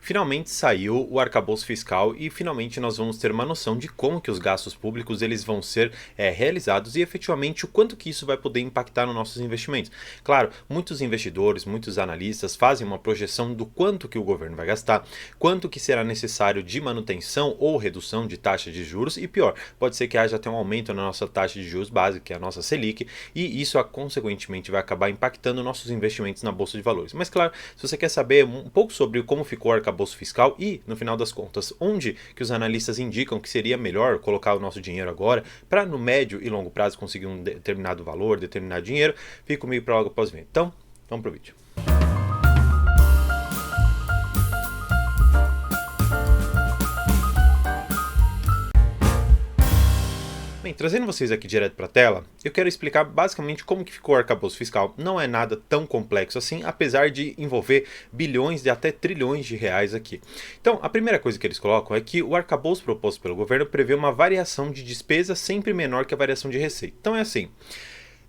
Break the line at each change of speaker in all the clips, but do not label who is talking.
Finalmente saiu o arcabouço fiscal e finalmente nós vamos ter uma noção de como que os gastos públicos eles vão ser realizados e efetivamente o quanto que isso vai poder impactar nos nossos investimentos. Claro, muitos investidores, muitos analistas fazem uma projeção do quanto que o governo vai gastar, quanto que será necessário de manutenção ou redução de taxa de juros e pior, pode ser que haja até um aumento na nossa taxa de juros básica, que é a nossa Selic, e isso consequentemente vai acabar impactando nossos investimentos na Bolsa de Valores. Mas claro, se você quer saber um pouco sobre como ficou o arcabouço fiscal e, no final das contas, onde que os analistas indicam que seria melhor colocar o nosso dinheiro agora para no médio e longo prazo conseguir um determinado valor, determinado dinheiro, fique comigo para logo após o vídeo. Então, vamos pro vídeo. Bem, trazendo vocês aqui direto para a tela, eu quero explicar basicamente como que ficou o arcabouço fiscal. Não é nada tão complexo assim, apesar de envolver bilhões de até trilhões de reais aqui. Então, a primeira coisa que eles colocam é que o arcabouço proposto pelo governo prevê uma variação de despesa sempre menor que a variação de receita. Então é assim,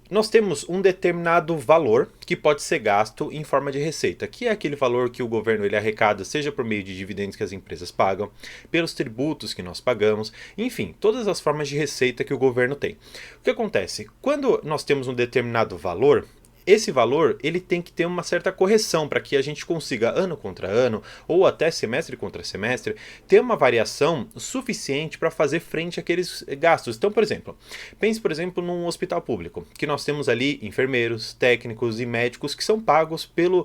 nós temos um determinado valor que pode ser gasto em forma de receita, que é aquele valor que o governo ele arrecada, seja por meio de dividendos que as empresas pagam, pelos tributos que nós pagamos, enfim, todas as formas de receita que o governo tem. O que acontece? Quando nós temos um determinado valor, esse valor ele tem que ter uma certa correção para que a gente consiga ano contra ano ou até semestre contra semestre ter uma variação suficiente para fazer frente àqueles gastos. Então, por exemplo, pense por exemplo num hospital público, que nós temos ali enfermeiros, técnicos e médicos que são pagos pelo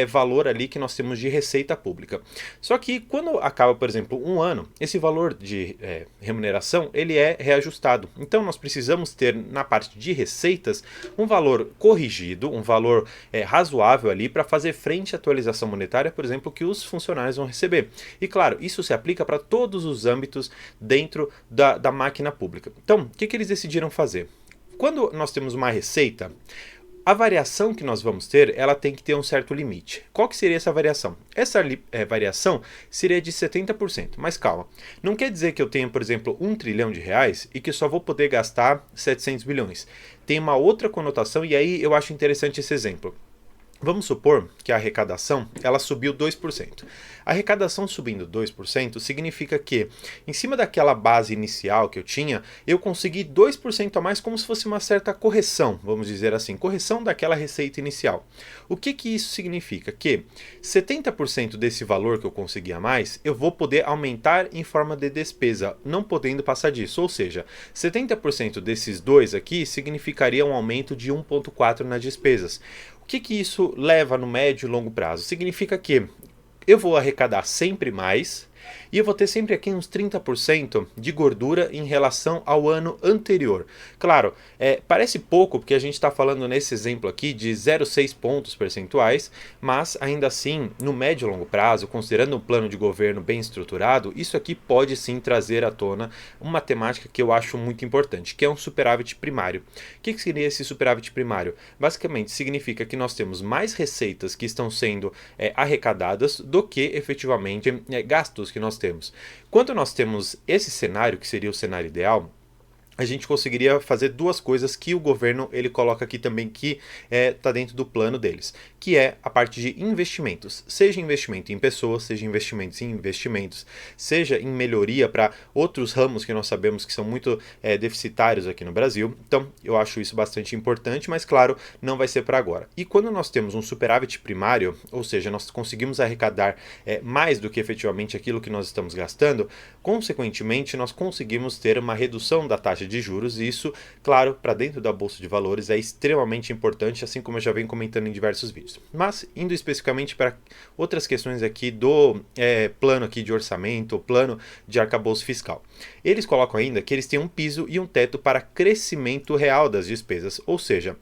valor ali que nós temos de receita pública. Só que quando acaba, por exemplo, um ano, esse valor de remuneração ele é reajustado. Então nós precisamos ter na parte de receitas um valor corrigido, um valor razoável ali para fazer frente à atualização monetária, por exemplo, que os funcionários vão receber. E claro, isso se aplica para todos os âmbitos dentro da máquina pública. Então, o que eles decidiram fazer? Quando nós temos uma receita, a variação que nós vamos ter, ela tem que ter um certo limite. Qual que seria essa variação? Essa variação seria de 70%, mas calma. Não quer dizer que eu tenha, por exemplo, 1 trilhão de reais e que só vou poder gastar 700 bilhões. Tem uma outra conotação e aí eu acho interessante esse exemplo. Vamos supor que a arrecadação ela subiu 2%. A arrecadação subindo 2% significa que, em cima daquela base inicial que eu tinha, eu consegui 2% a mais como se fosse uma certa correção, vamos dizer assim, correção daquela receita inicial. O que isso significa? Que 70% desse valor que eu consegui a mais, eu vou poder aumentar em forma de despesa, não podendo passar disso. Ou seja, 70% desses dois aqui significaria um aumento de 1,4 nas despesas. O que isso leva no médio e longo prazo? Significa que eu vou arrecadar sempre mais e eu vou ter sempre aqui uns 30% de gordura em relação ao ano anterior. Claro, parece pouco porque a gente está falando nesse exemplo aqui de 0,6 pontos percentuais, mas ainda assim, no médio e longo prazo, considerando um plano de governo bem estruturado, isso aqui pode sim trazer à tona uma temática que eu acho muito importante, que é um superávit primário. O que seria esse superávit primário? Basicamente, significa que nós temos mais receitas que estão sendo arrecadadas do que efetivamente gastos que nós temos. Quando nós temos esse cenário, que seria o cenário ideal, a gente conseguiria fazer duas coisas que o governo ele coloca aqui também que está dentro do plano deles, que é a parte de investimentos, seja investimento em pessoas, seja investimentos, seja em melhoria para outros ramos que nós sabemos que são muito deficitários aqui no Brasil. Então eu acho isso bastante importante, mas claro, não vai ser para agora. E quando nós temos um superávit primário, ou seja, nós conseguimos arrecadar mais do que efetivamente aquilo que nós estamos gastando, consequentemente nós conseguimos ter uma redução da taxa de juros, e isso, claro, para dentro da Bolsa de Valores é extremamente importante, assim como eu já venho comentando em diversos vídeos. Mas, indo especificamente para outras questões aqui do plano aqui de orçamento, o plano de arcabouço fiscal. Eles colocam ainda que eles têm um piso e um teto para crescimento real das despesas, ou seja,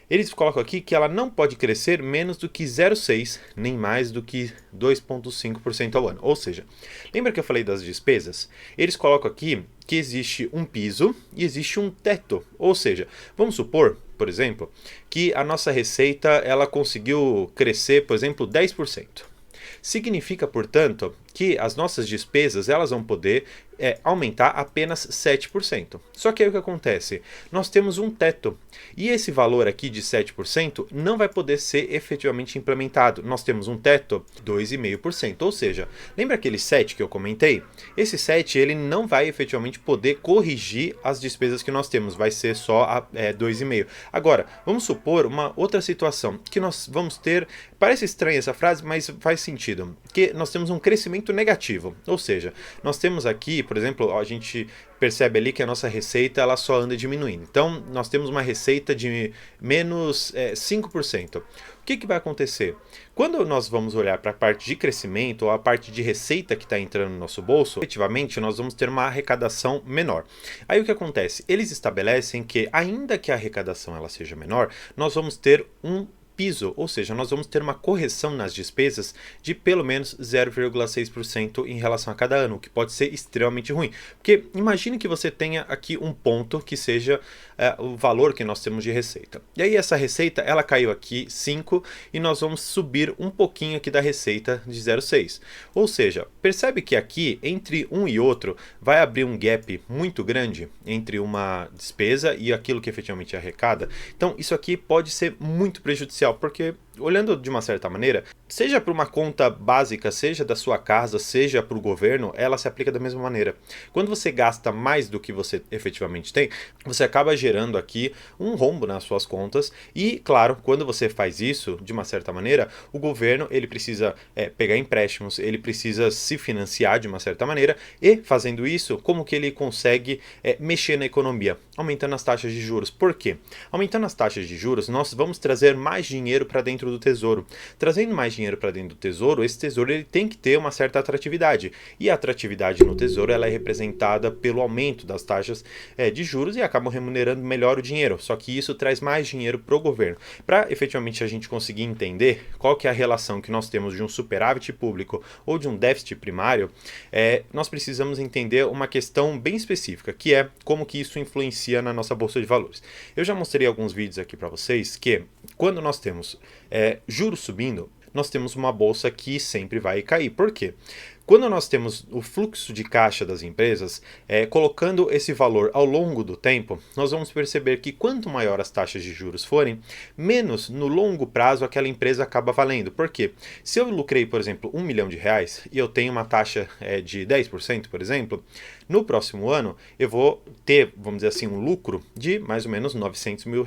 eles colocam aqui que ela não pode crescer menos do que 0,6, nem mais do que 2,5% ao ano. Ou seja, lembra que eu falei das despesas? Eles colocam aqui que existe um piso e existe um teto. Ou seja, vamos supor, por exemplo, que a nossa receita ela conseguiu crescer, por exemplo, 10%. Significa, portanto, que as nossas despesas elas vão poder aumentar apenas 7%. Só que aí o que acontece? Nós temos um teto e esse valor aqui de 7% não vai poder ser efetivamente implementado. Nós temos um teto 2,5%, ou seja, lembra aquele 7 que eu comentei? Esse 7 ele não vai efetivamente poder corrigir as despesas que nós temos, vai ser só 2,5%. Agora, vamos supor uma outra situação, que nós vamos ter, parece estranha essa frase, mas faz sentido, que nós temos um crescimento negativo, ou seja, nós temos aqui, por exemplo, a gente percebe ali que a nossa receita ela só anda diminuindo. Então, nós temos uma receita de menos 5%. O que vai acontecer? Quando nós vamos olhar para a parte de crescimento ou a parte de receita que está entrando no nosso bolso, efetivamente nós vamos ter uma arrecadação menor. Aí o que acontece? Eles estabelecem que, ainda que a arrecadação ela seja menor, nós vamos ter um piso, ou seja, nós vamos ter uma correção nas despesas de pelo menos 0,6% em relação a cada ano, o que pode ser extremamente ruim. Porque imagine que você tenha aqui um ponto que seja o valor que nós temos de receita. E aí essa receita, ela caiu aqui 5 e nós vamos subir um pouquinho aqui da receita de 0,6. Ou seja, percebe que aqui, entre um e outro, vai abrir um gap muito grande entre uma despesa e aquilo que efetivamente arrecada. Então, isso aqui pode ser muito prejudicial, porque olhando de uma certa maneira, seja para uma conta básica, seja da sua casa, seja para o governo, ela se aplica da mesma maneira. Quando você gasta mais do que você efetivamente tem, você acaba gerando aqui um rombo nas suas contas e, claro, quando você faz isso, de uma certa maneira, o governo ele precisa pegar empréstimos, ele precisa se financiar de uma certa maneira e, fazendo isso, como que ele consegue mexer na economia? Aumentando as taxas de juros. Por quê? Aumentando as taxas de juros, nós vamos trazer mais dinheiro para dentro do tesouro. Trazendo mais dinheiro para dentro do tesouro, esse tesouro ele tem que ter uma certa atratividade. E a atratividade no tesouro ela é representada pelo aumento das taxas de juros e acabam remunerando melhor o dinheiro. Só que isso traz mais dinheiro para o governo. Para efetivamente a gente conseguir entender qual que é a relação que nós temos de um superávit público ou de um déficit primário, nós precisamos entender uma questão bem específica, que é como que isso influencia na nossa bolsa de valores. Eu já mostrei alguns vídeos aqui para vocês que quando nós temos juros subindo, nós temos uma bolsa que sempre vai cair. Por quê? Quando nós temos o fluxo de caixa das empresas, colocando esse valor ao longo do tempo, nós vamos perceber que quanto maior as taxas de juros forem, menos no longo prazo aquela empresa acaba valendo. Por quê? Se eu lucrei, por exemplo, R$1 milhão e eu tenho uma taxa de 10%, por exemplo, no próximo ano eu vou ter, vamos dizer assim, um lucro de mais ou menos R$900 mil.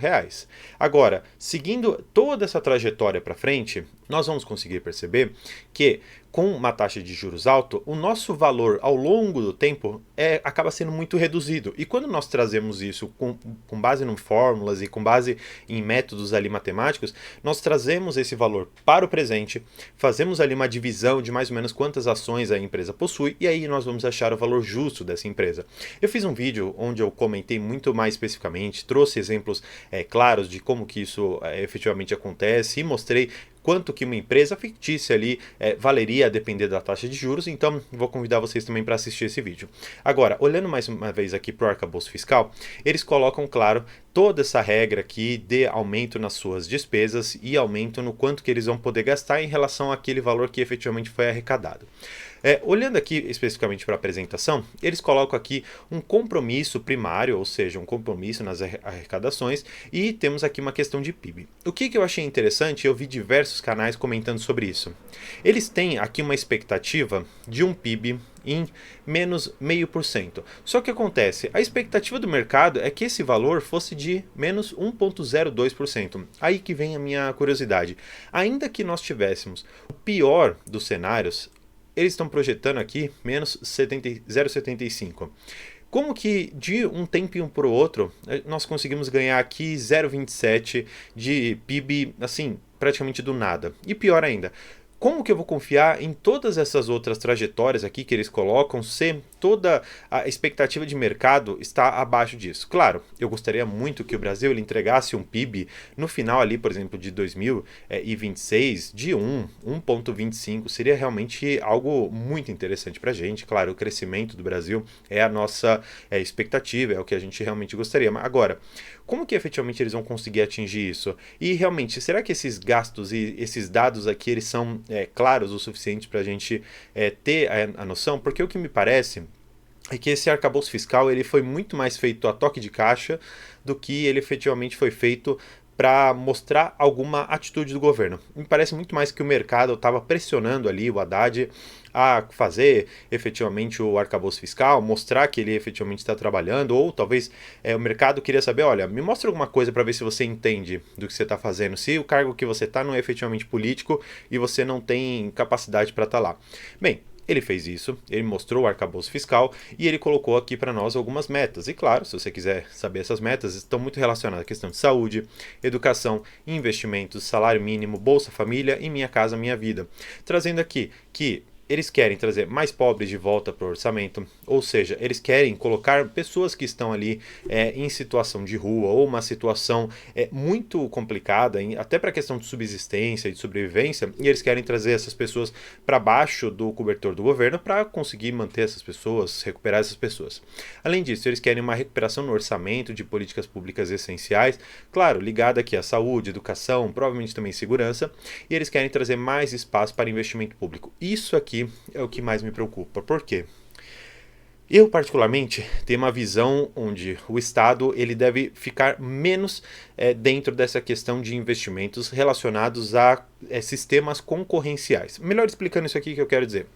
Agora, seguindo toda essa trajetória para frente, nós vamos conseguir perceber que com uma taxa de juros alta, o nosso valor ao longo do tempo acaba sendo muito reduzido. E quando nós trazemos isso com base em fórmulas e com base em métodos ali matemáticos, nós trazemos esse valor para o presente, fazemos ali uma divisão de mais ou menos quantas ações a empresa possui e aí nós vamos achar o valor justo dessa empresa. Eu fiz um vídeo onde eu comentei muito mais especificamente, trouxe exemplos claros de como que isso efetivamente acontece e mostrei quanto que uma empresa fictícia ali valeria a depender da taxa de juros, então vou convidar vocês também para assistir esse vídeo. Agora, olhando mais uma vez aqui para o arcabouço fiscal, eles colocam, claro, toda essa regra aqui de aumento nas suas despesas e aumento no quanto que eles vão poder gastar em relação àquele valor que efetivamente foi arrecadado. Olhando aqui especificamente para a apresentação, eles colocam aqui um compromisso primário, ou seja, um compromisso nas arrecadações, e temos aqui uma questão de PIB. O que eu achei interessante, eu vi diversos canais comentando sobre isso. Eles têm aqui uma expectativa de um PIB em menos 0,5%. Só que acontece, a expectativa do mercado é que esse valor fosse de menos 1,02%. Aí que vem a minha curiosidade. Ainda que nós tivéssemos o pior dos cenários, eles estão projetando aqui menos 0,75%. Como que de um tempinho para o outro, nós conseguimos ganhar aqui 0,27 de PIB, assim, praticamente do nada. E pior ainda, como que eu vou confiar em todas essas outras trajetórias aqui que eles colocam se toda a expectativa de mercado está abaixo disso? Claro, eu gostaria muito que o Brasil ele entregasse um PIB no final ali, por exemplo, de 2026 de 1,25. Seria realmente algo muito interessante para a gente. Claro, o crescimento do Brasil é a nossa expectativa, é o que a gente realmente gostaria. Mas agora, como que efetivamente eles vão conseguir atingir isso? E realmente, será que esses gastos e esses dados aqui eles são claros o suficiente para a gente ter a noção, porque o que me parece é que esse arcabouço fiscal ele foi muito mais feito a toque de caixa do que ele efetivamente foi feito para mostrar alguma atitude do governo. Me parece muito mais que o mercado estava pressionando ali o Haddad a fazer efetivamente o arcabouço fiscal, mostrar que ele efetivamente está trabalhando, ou talvez o mercado queria saber, olha, me mostra alguma coisa para ver se você entende do que você está fazendo, se o cargo que você está não é efetivamente político e você não tem capacidade para estar lá. Bem, ele fez isso, ele mostrou o arcabouço fiscal e ele colocou aqui para nós algumas metas. E claro, se você quiser saber essas metas, estão muito relacionadas à questão de saúde, educação, investimentos, salário mínimo, Bolsa Família e Minha Casa Minha Vida. Trazendo aqui que eles querem trazer mais pobres de volta para o orçamento, ou seja, eles querem colocar pessoas que estão ali em situação de rua ou uma situação muito complicada, até para a questão de subsistência e de sobrevivência, e eles querem trazer essas pessoas para baixo do cobertor do governo para conseguir manter essas pessoas, recuperar essas pessoas. Além disso, eles querem uma recuperação no orçamento de políticas públicas essenciais, claro, ligada aqui à saúde, educação, provavelmente também segurança, e eles querem trazer mais espaço para investimento público. Isso aqui é o que mais me preocupa. Por quê? Eu, particularmente, tenho uma visão onde o Estado ele deve ficar menos dentro dessa questão de investimentos relacionados a sistemas concorrenciais. Melhor explicando isso aqui que eu quero dizer.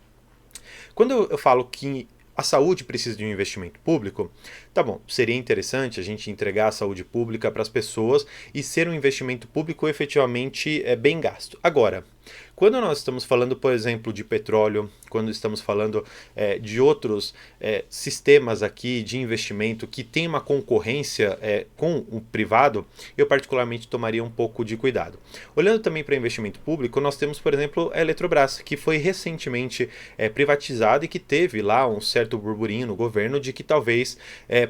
Quando eu falo que a saúde precisa de um investimento público, tá bom, seria interessante a gente entregar a saúde pública para as pessoas e ser um investimento público efetivamente bem gasto. Agora, quando nós estamos falando, por exemplo, de petróleo, quando estamos falando de outros sistemas aqui de investimento que tem uma concorrência com o privado, eu particularmente tomaria um pouco de cuidado. Olhando também para investimento público, nós temos, por exemplo, a Eletrobras, que foi recentemente privatizada e que teve lá um certo burburinho no governo de que talvez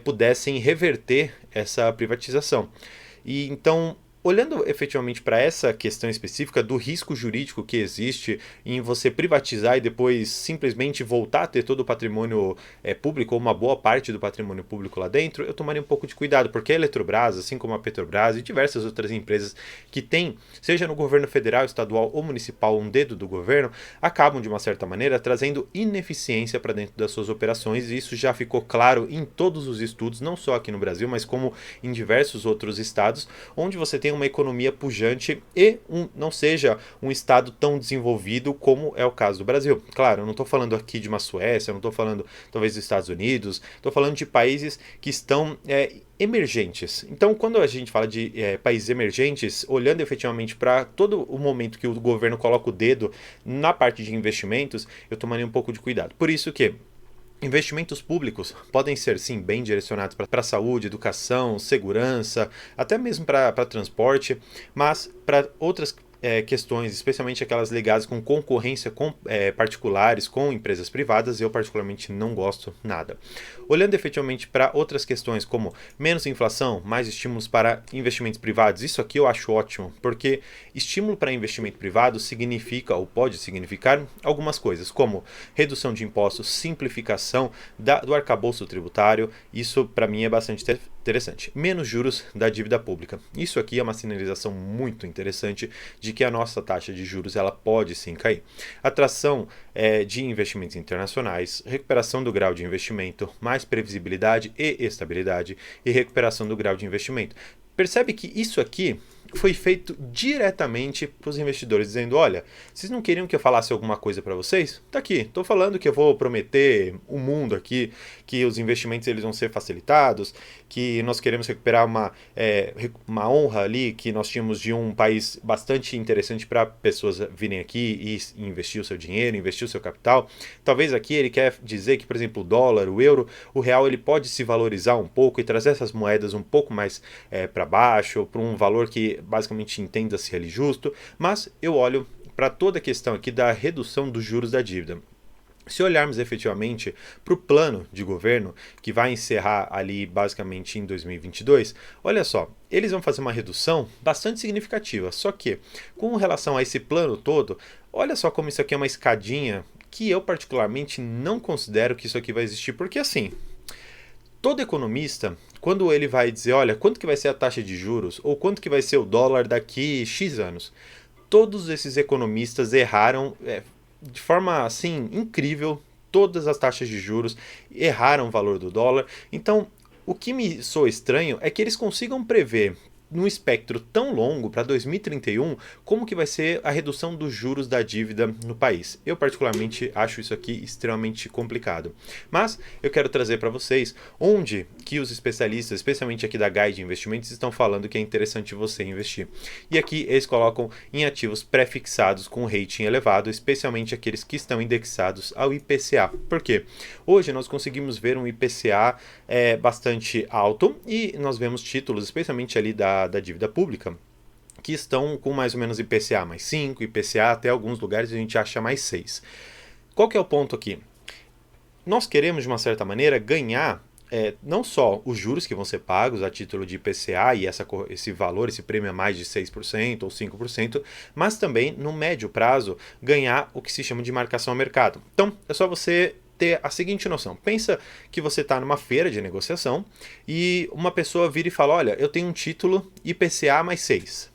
pudessem reverter essa privatização. E então, olhando efetivamente para essa questão específica do risco jurídico que existe em você privatizar e depois simplesmente voltar a ter todo o patrimônio público, ou uma boa parte do patrimônio público lá dentro, eu tomaria um pouco de cuidado, porque a Eletrobras, assim como a Petrobras e diversas outras empresas que têm, seja no governo federal, estadual ou municipal, um dedo do governo, acabam de uma certa maneira trazendo ineficiência para dentro das suas operações, e isso já ficou claro em todos os estudos, não só aqui no Brasil, mas como em diversos outros estados, onde você tem uma economia pujante e não seja um estado tão desenvolvido como é o caso do Brasil. Claro, eu não estou falando aqui de uma Suécia, eu não estou falando talvez dos Estados Unidos, estou falando de países que estão emergentes. Então, quando a gente fala de países emergentes, olhando efetivamente para todo o momento que o governo coloca o dedo na parte de investimentos, eu tomaria um pouco de cuidado. Por isso que investimentos públicos podem ser, sim, bem direcionados para saúde, educação, segurança, até mesmo para transporte, mas para outras questões, especialmente aquelas ligadas com concorrência com particulares, com empresas privadas, eu particularmente não gosto nada. Olhando efetivamente para outras questões como menos inflação, mais estímulos para investimentos privados, isso aqui eu acho ótimo, porque estímulo para investimento privado significa ou pode significar algumas coisas, como redução de impostos, simplificação do arcabouço tributário, isso para mim é bastante interessante. Menos juros da dívida pública. Isso aqui é uma sinalização muito interessante de que a nossa taxa de juros ela pode sim cair. Atração de investimentos internacionais, recuperação do grau de investimento, mais previsibilidade e estabilidade e recuperação do grau de investimento. Percebe que isso aqui foi feito diretamente para os investidores, dizendo, olha, vocês não queriam que eu falasse alguma coisa para vocês? Tá aqui, estou falando que eu vou prometer o mundo aqui, que os investimentos eles vão ser facilitados, que nós queremos recuperar uma honra ali que nós tínhamos de um país bastante interessante para pessoas virem aqui e investir o seu dinheiro, investir o seu capital. Talvez aqui ele quer dizer que, por exemplo, o dólar, o euro, o real ele pode se valorizar um pouco e trazer essas moedas um pouco mais para baixo, para um valor que basicamente entenda-se ali justo, mas eu olho para toda a questão aqui da redução dos juros da dívida. Se olharmos efetivamente para o plano de governo, que vai encerrar ali basicamente em 2022, olha só, eles vão fazer uma redução bastante significativa, só que com relação a esse plano todo, olha só como isso aqui é uma escadinha que eu particularmente não considero que isso aqui vai existir, porque assim, todo economista, quando ele vai dizer, olha, quanto que vai ser a taxa de juros ou quanto que vai ser o dólar daqui X anos, Todos esses economistas erraram de forma assim incrível. Todas as taxas de juros erraram o valor do dólar. Então, o que me soa estranho é que eles consigam prever num espectro tão longo para 2031 como que vai ser a redução dos juros da dívida no país. Eu particularmente acho isso aqui extremamente complicado. Mas eu quero trazer para vocês onde que os especialistas, especialmente aqui da Guide Investimentos, estão falando que é interessante você investir. E aqui eles colocam em ativos pré-fixados com rating elevado, especialmente aqueles que estão indexados ao IPCA. Por quê? Hoje nós conseguimos ver um IPCA bastante alto e nós vemos títulos, especialmente ali da dívida pública, que estão com mais ou menos IPCA mais 5, IPCA até alguns lugares a gente acha mais 6. Qual que é o ponto aqui? Nós queremos, de uma certa maneira, ganhar não só os juros que vão ser pagos a título de IPCA e esse valor, esse prêmio a mais de 6% ou 5%, mas também, no médio prazo, ganhar o que se chama de marcação a mercado. Então, é só você ter a seguinte noção. Pensa que você está numa feira de negociação e uma pessoa vira e fala, olha, eu tenho um título IPCA mais 6.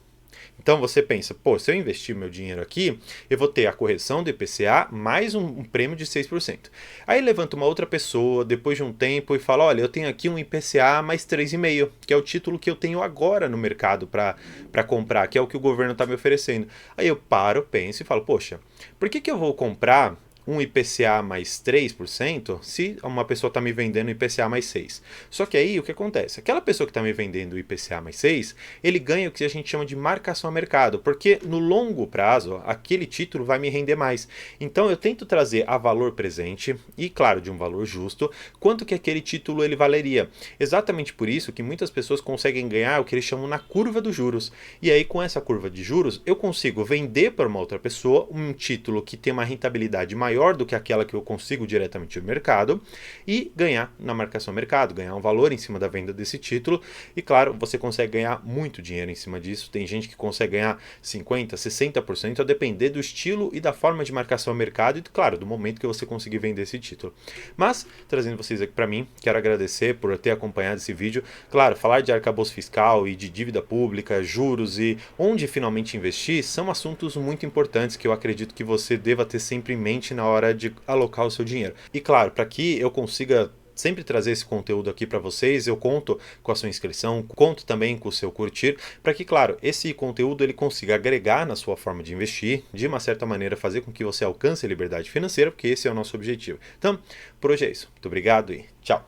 Então você pensa, pô, se eu investir meu dinheiro aqui, eu vou ter a correção do IPCA mais um prêmio de 6%. Aí levanta uma outra pessoa, depois de um tempo, e fala, olha, eu tenho aqui um IPCA mais 3,5%, que é o título que eu tenho agora no mercado para comprar, que é o que o governo está me oferecendo. Aí eu paro, penso e falo, poxa, por que eu vou comprar um IPCA mais 3% se uma pessoa está me vendendo IPCA mais 6%. Só que aí o que acontece? Aquela pessoa que está me vendendo o IPCA mais 6%, ele ganha o que a gente chama de marcação a mercado, porque no longo prazo aquele título vai me render mais. Então eu tento trazer a valor presente e, claro, de um valor justo, quanto que aquele título ele valeria. Exatamente por isso que muitas pessoas conseguem ganhar o que eles chamam na curva dos juros. E aí com essa curva de juros eu consigo vender para uma outra pessoa um título que tem uma rentabilidade maior do que aquela que eu consigo diretamente no mercado e ganhar na marcação mercado, ganhar um valor em cima da venda desse título e claro, você consegue ganhar muito dinheiro em cima disso, tem gente que consegue ganhar 50%, 60% a depender do estilo e da forma de marcação ao mercado e claro, do momento que você conseguir vender esse título. Mas, trazendo vocês aqui para mim, quero agradecer por ter acompanhado esse vídeo, claro, falar de arcabouço fiscal e de dívida pública, juros e onde finalmente investir são assuntos muito importantes que eu acredito que você deva ter sempre em mente na hora de alocar o seu dinheiro. E claro, para que eu consiga sempre trazer esse conteúdo aqui para vocês, eu conto com a sua inscrição, conto também com o seu curtir, para que, claro, esse conteúdo ele consiga agregar na sua forma de investir, de uma certa maneira fazer com que você alcance a liberdade financeira, porque esse é o nosso objetivo. Então, por hoje é isso. Muito obrigado e tchau!